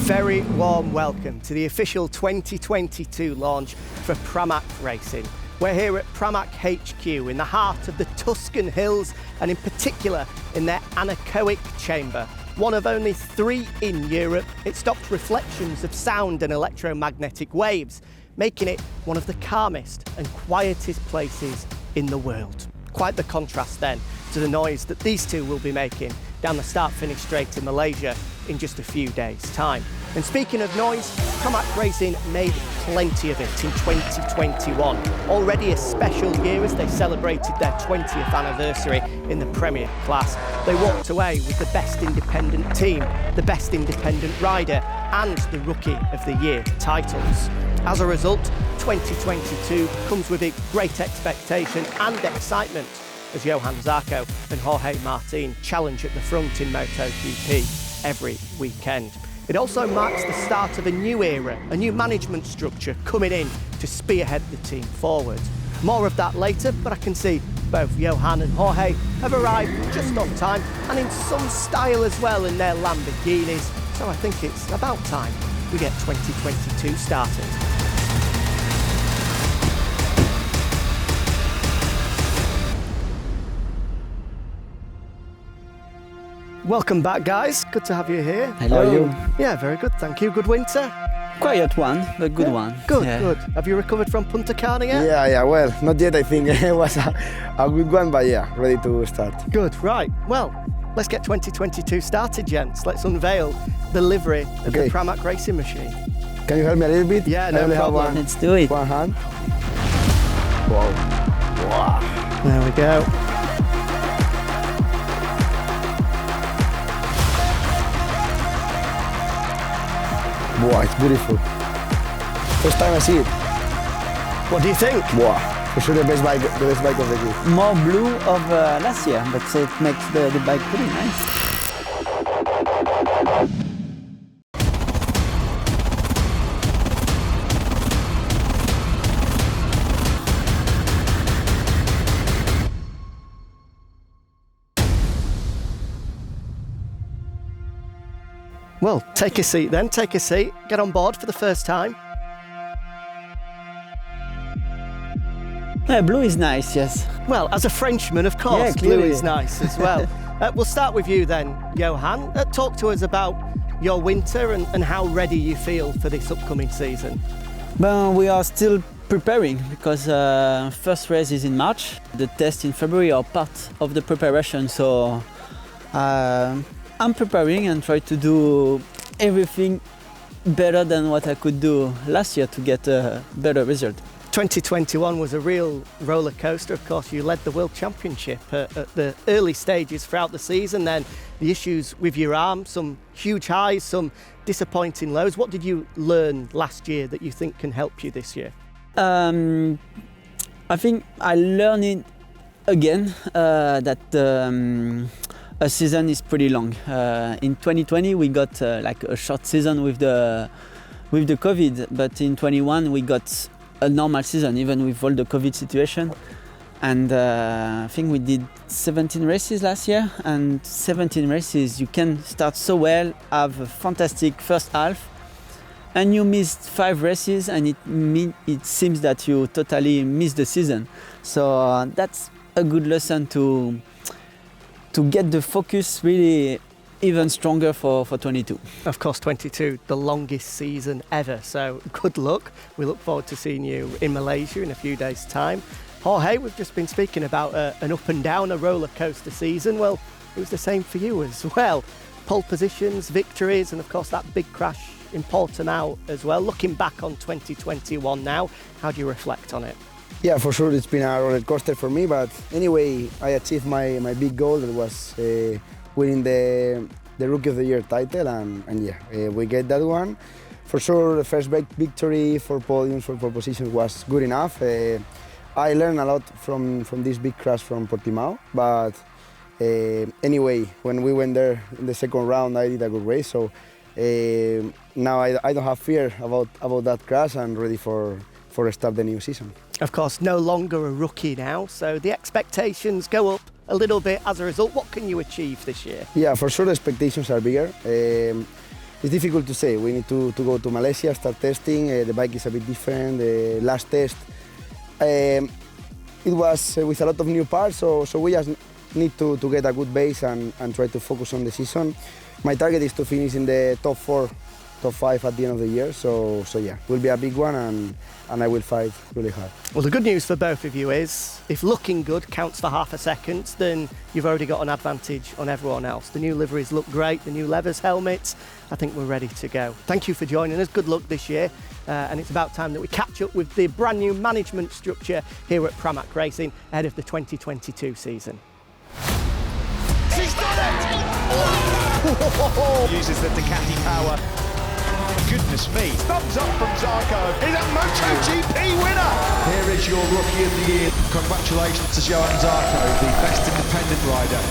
very warm welcome to the official 2022 launch for Pramac Racing. We're here at Pramac HQ in the heart of the Tuscan Hills and in particular in their anechoic chamber. One of only 3 in Europe, it stops reflections of sound and electromagnetic waves, making it one of the calmest and quietest places in the world. Quite the contrast then to the noise that these two will be making down the start-finish straight in Malaysia in just a few days' time. And speaking of noise, Pramac Racing made plenty of it in 2021. Already a special year as they celebrated their 20th anniversary in the Premier class. They walked away with the best independent team, the best independent rider, and the Rookie of the Year titles. As a result, 2022 comes with a great expectation and excitement as Johan Zarco and Jorge Martin challenge at the front in MotoGP every weekend. It also marks the start of a new era, a new management structure coming in to spearhead the team forward. More of that later, but I can see both Johan and Jorge have arrived just on time and in some style as well in their Lamborghinis. So I think it's about time we get 2022 started. Welcome back, guys. Good to have you here. Hello. How are you? Yeah, very good, thank you. Good winter? Quiet one, but good one. Good, yeah. Good. Have you recovered from Punta Cana yet? Yeah, well, not yet. I think it was a good one, but yeah, ready to start. Good, right. Well, let's get 2022 started, gents. Let's unveil the livery of the Pramac Racing machine. Can you help me a little bit? Yeah, no problem. Let's do it. One hand. Wow. There we go. Wow, it's beautiful. First time I see it. What do you think? Wow, for sure the best bike of the group. More blue of last year, but it makes the bike pretty nice. Well, take a seat then, take a seat. Get on board for the first time. Yeah, blue is nice, yes. Well, as a Frenchman, of course, blue is nice as well. We'll start with you then, Johan. Talk to us about your winter and how ready you feel for this upcoming season. Well, we are still preparing because first race is in March. The tests in February are part of the preparation, so I'm preparing and try to do everything better than what I could do last year to get a better result. 2021 was a real roller coaster. Of course, you led the World Championship at the early stages throughout the season. Then the issues with your arm, some huge highs, some disappointing lows. What did you learn last year that you think can help you this year? I think I learned it again that a season is pretty long. In 2020 we got like a short season with the COVID, but in 21 we got a normal season even with all the COVID situation. And I think we did 17 races last year, and 17 races you can start so well, have a fantastic first half, and you missed 5 races and it seems that you totally missed the season. So that's a good lesson to get the focus really even stronger for 22. Of course, 22, the longest season ever. So good luck. We look forward to seeing you in Malaysia in a few days' time. Jorge, we've just been speaking about an up and down, a roller coaster season. Well, it was the same for you as well. Pole positions, victories, and of course that big crash in Portimao as well. Looking back on 2021 now, how do you reflect on it? Yeah, for sure it's been a roller coaster for me, but anyway, I achieved my big goal, that was winning the Rookie of the Year title, and yeah, we get that one. For sure, the first big victory for podiums, for pole positions was good enough. I learned a lot from this big crash from Portimao, but anyway, when we went there in the second round, I did a good race, so now I don't have fear about that crash and ready for start the new season. Of course, no longer a rookie now, so the expectations go up a little bit as a result. What can you achieve this year? Yeah, for sure the expectations are bigger. it's difficult to say. We need to go to Malaysia, start testing. The bike is a bit different. The last test, it was with a lot of new parts, so we just need to get a good base and try to focus on the season. My target is to finish in the top 4, top 5 at the end of the year, so yeah, will be a big one, and I will fight really hard. Well, the good news for both of you is, if looking good counts for half a second, then you've already got an advantage on everyone else. The new liveries look great, the new leathers, helmets, I think we're ready to go. Thank you for joining us, good luck this year, and it's about time that we catch up with the brand new management structure here at Pramac Racing ahead of the 2022 season. She's done it! Oh! Uses the Ducati power. Goodness me. Thumbs up from Zarco. He's a MotoGP winner. Here is your Rookie of the Year. Congratulations to Johan Zarco, the best independent rider.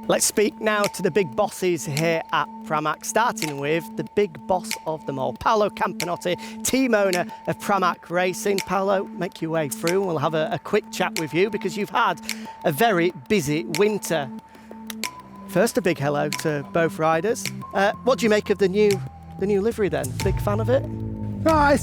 Let's speak now to the big bosses here at Pramac, starting with the big boss of them all, Paulo Camponotti, team owner of Pramac Racing. Paulo, make your way through and we'll have a quick chat with you because you've had a very busy winter. First, a big hello to both riders. What do you make of the new livery then? Big fan of it? No,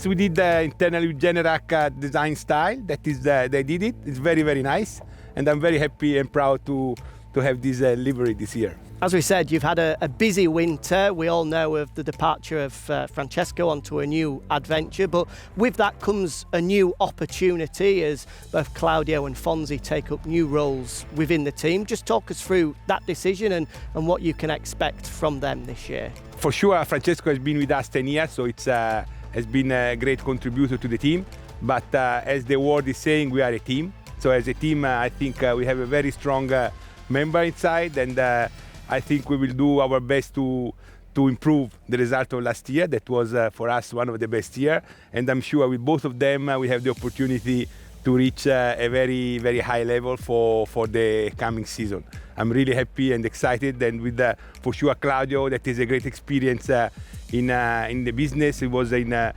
we did the internally Generac design style. That is, they did it. It's very, very nice, and I'm very happy and proud to have this livery this year. As we said, you've had a busy winter. We all know of the departure of Francesco onto a new adventure, but with that comes a new opportunity as both Claudio and Fonzie take up new roles within the team. Just talk us through that decision and what you can expect from them this year. For sure, Francesco has been with us 10 years, so it's has been a great contributor to the team. But as the word is saying, we are a team. So as a team, I think we have a very strong member inside, and I think we will do our best to improve the result of last year. That was for us one of the best years, and I'm sure with both of them we have the opportunity to reach a very, very high level for the coming season. I'm really happy and excited, and with for sure Claudio, that is a great experience in the business. He was in the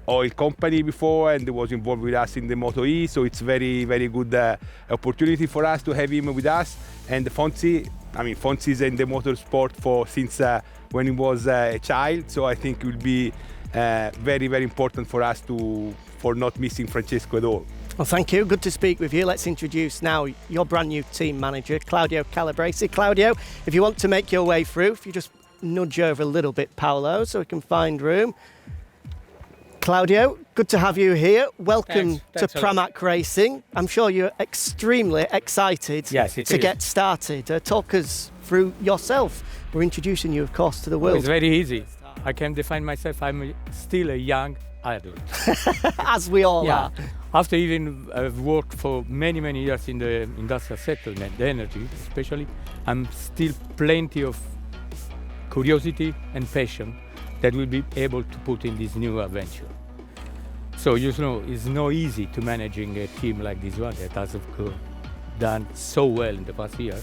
oil company before and was involved with us in the Moto E, so it's very, very good opportunity for us to have him with us. And Fonzie is in the motorsport since when he was a child, so I think it will be very, very important for us for not missing Francesco at all. Well, thank you. Good to speak with you. Let's introduce now your brand new team manager, Claudio Calabrese. Claudio, if you want to make your way through, if you just nudge over a little bit, Paolo, so we can find room. Claudio, good to have you here. Welcome to Pramac Racing. I'm sure you're extremely excited to get started. Talk us through yourself. We're introducing you, of course, to the world. It's very easy. I can define myself. I'm still a young adult. As we all are. After even I've worked for many, many years in the industrial sector, the energy especially, I'm still plenty of curiosity and passion that we'll be able to put in this new adventure. So you know, it's not easy to managing a team like this one that has done so well in the past year,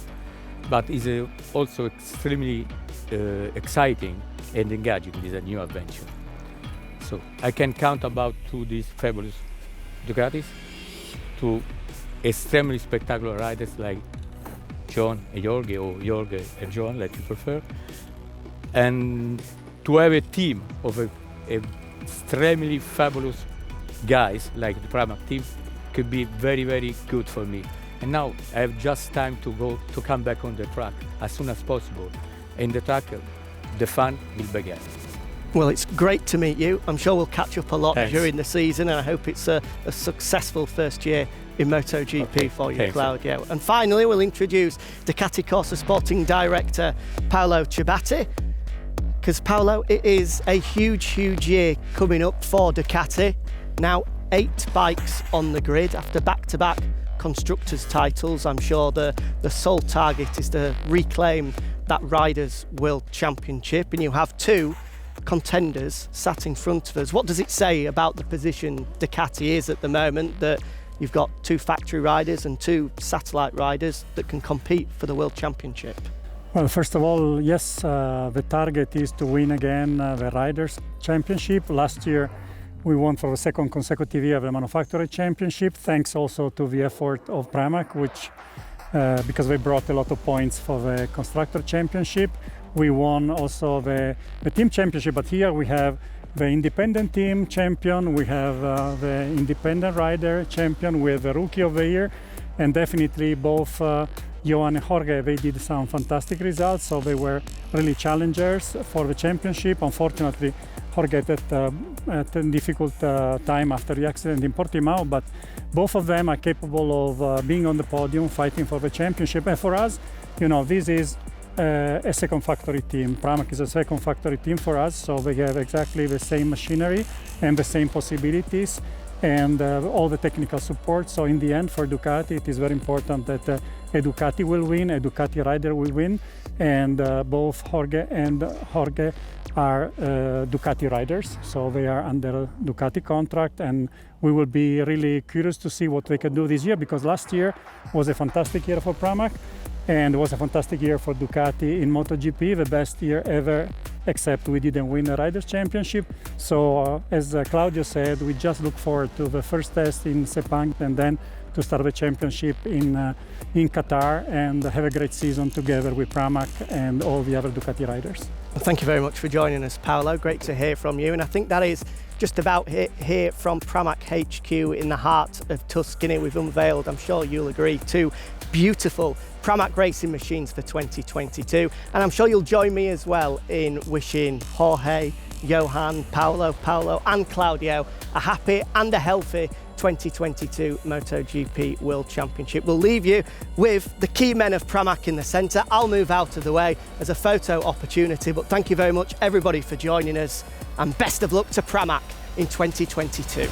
but is also extremely exciting and engaging this new adventure. So I can count about to these fabulous Ducatis, to extremely spectacular riders like John and Jorge, or Jorge and John, let you prefer, and to have a team of extremely fabulous guys like the Pramac team could be very, very good for me. And now I have just time to come back on the track as soon as possible. In the track, the fun will begin. Well, it's great to meet you. I'm sure we'll catch up a lot during the season, and I hope it's a successful first year in MotoGP for you, Claudio. And finally, we'll introduce Ducati Corsa Sporting Director Paolo Ciabatti. Because, Paolo, it is a huge, huge year coming up for Ducati. Now, 8 bikes on the grid after back-to-back constructors' titles. I'm sure the sole target is to reclaim that Riders' World Championship, and you have 2 contenders sat in front of us. What does it say about the position Ducati is at the moment, that you've got 2 factory riders and 2 satellite riders that can compete for the World Championship? Well, first of all, yes, the target is to win again the Riders' Championship. Last year we won for the 2nd consecutive year the Manufacturer Championship, thanks also to the effort of Pramac, which because they brought a lot of points for the Constructor Championship. We won also the Team Championship, but here we have the Independent Team Champion, we have the Independent Rider Champion with the Rookie of the Year, and definitely both Johan and Jorge, they did some fantastic results, so they were really challengers for the championship. Unfortunately, Jorge had a difficult time after the accident in Portimao, but both of them are capable of being on the podium, fighting for the championship. And for us, you know, this is a second factory team. Pramac is a second factory team for us, so they have exactly the same machinery and the same possibilities and all the technical support. So in the end, for Ducati, it is very important that a Ducati will win, a Ducati rider will win, and both Jorge and Jorge are Ducati riders, so they are under Ducati contract, and we will be really curious to see what they can do this year, because last year was a fantastic year for Pramac and it was a fantastic year for Ducati in MotoGP, the best year ever, except we didn't win the Riders' Championship. So as Claudio said, we just look forward to the first test in Sepang and then to start the championship in Qatar and have a great season together with Pramac and all the other Ducati riders. Well, thank you very much for joining us, Paolo. Great to hear from you. And I think that is just about it here from Pramac HQ in the heart of Tuscany. We've unveiled, I'm sure you'll agree, two beautiful Pramac racing machines for 2022. And I'm sure you'll join me as well in wishing Jorge, Johan, Paolo and Claudio a happy and a healthy 2022 MotoGP World Championship. We'll leave you with the key men of Pramac in the centre. I'll move out of the way as a photo opportunity, but thank you very much everybody for joining us, and best of luck to Pramac in 2022.